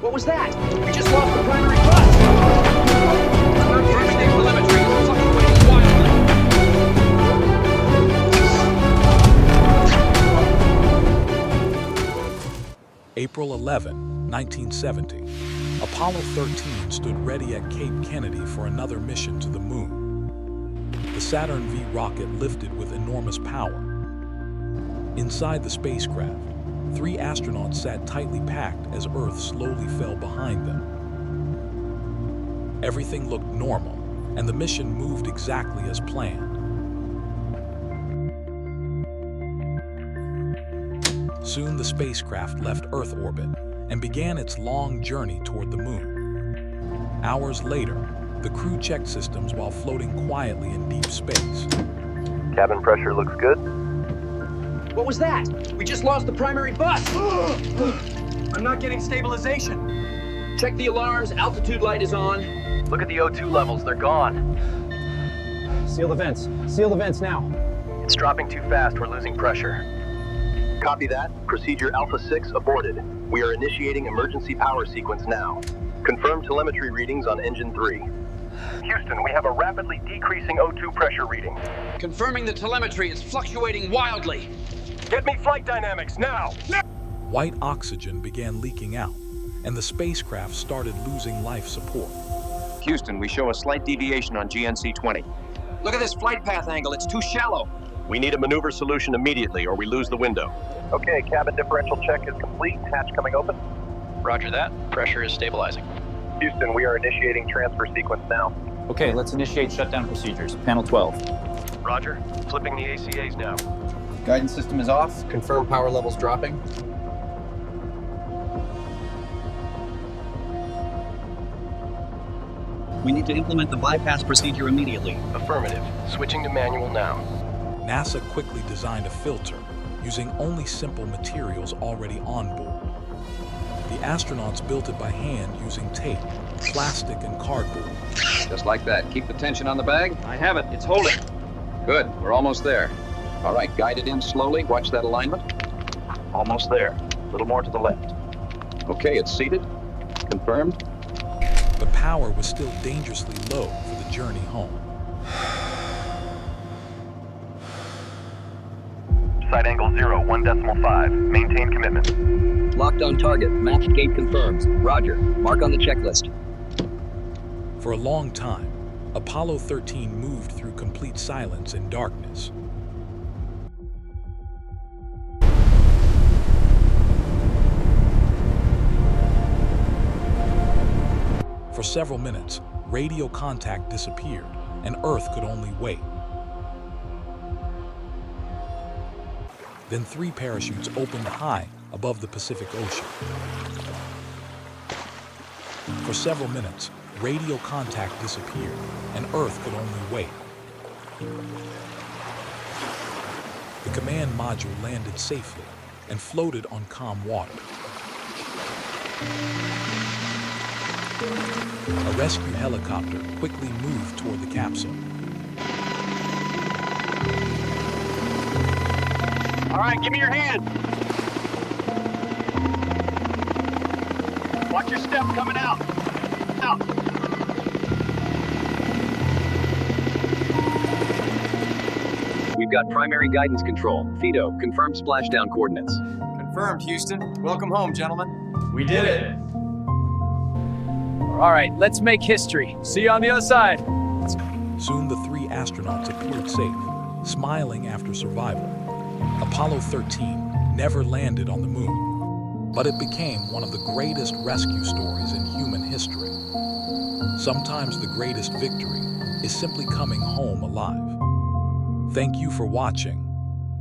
What was that? We just lost the primary bus! Everything telemetry is fluctuating wildly. April 11, 1970. Apollo 13 stood ready at Cape Kennedy for another mission to the moon. The Saturn V rocket lifted with enormous power. Inside the spacecraft, 3 astronauts sat tightly packed as Earth slowly fell behind them. Everything looked normal, and the mission moved exactly as planned. Soon the spacecraft left Earth orbit and began its long journey toward the moon. Hours later, the crew checked systems while floating quietly in deep space. Cabin pressure looks good. What was that? We just lost the primary bus! I'm not getting stabilization. Check the alarms, altitude light is on. Look at the O2 levels, they're gone. Seal the vents. Seal the vents now. It's dropping too fast, we're losing pressure. Copy that. Procedure Alpha 6 aborted. We are initiating emergency power sequence now. Confirm telemetry readings on engine 3. Houston, we have a rapidly decreasing O2 pressure reading. Confirming the telemetry is fluctuating wildly. Get me flight dynamics now! White oxygen began leaking out, and the spacecraft started losing life support. Houston, we show a slight deviation on GNC 20. Look at this flight path angle, it's too shallow. We need a maneuver solution immediately or we lose the window. Okay, cabin differential check is complete. Hatch coming open. Roger that. Pressure is stabilizing. Houston, we are initiating transfer sequence now. Okay, let's initiate shutdown procedures. Panel 12. Roger. Flipping the ACAs now. Guidance system is off. Confirm power levels dropping. We need to implement the bypass procedure immediately. Affirmative. Switching to manual now. NASA quickly designed a filter using only simple materials already on board. The astronauts built it by hand using tape, plastic, and cardboard. Just like that. Keep the tension on the bag. I have it. It's holding. Good. We're almost there. All right, guide it in slowly. Watch that alignment. Almost there. A little more to the left. Okay, it's seated. Confirmed. The power was still dangerously low for the journey home. Side angle 0, 1.5. Maintain commitment. Locked on target. Matched gate confirmed. Roger. Mark on the checklist. For a long time, Apollo 13 moved through complete silence and darkness. For several minutes, radio contact disappeared, and Earth could only wait. Then 3 parachutes opened high above the Pacific Ocean. For several minutes, radio contact disappeared, and Earth could only wait. The command module landed safely and floated on calm water. A rescue helicopter quickly moved toward the capsule. All right, give me your hand. Watch your step coming out. Out. We've got primary guidance control. Fido, confirm splashdown coordinates. Confirmed, Houston. Welcome home, gentlemen. We did it. All right, let's make history. See you on the other side. Soon the 3 astronauts appeared safe, smiling after survival. Apollo 13 never landed on the moon, but it became one of the greatest rescue stories in human history. Sometimes the greatest victory is simply coming home alive. Thank you for watching.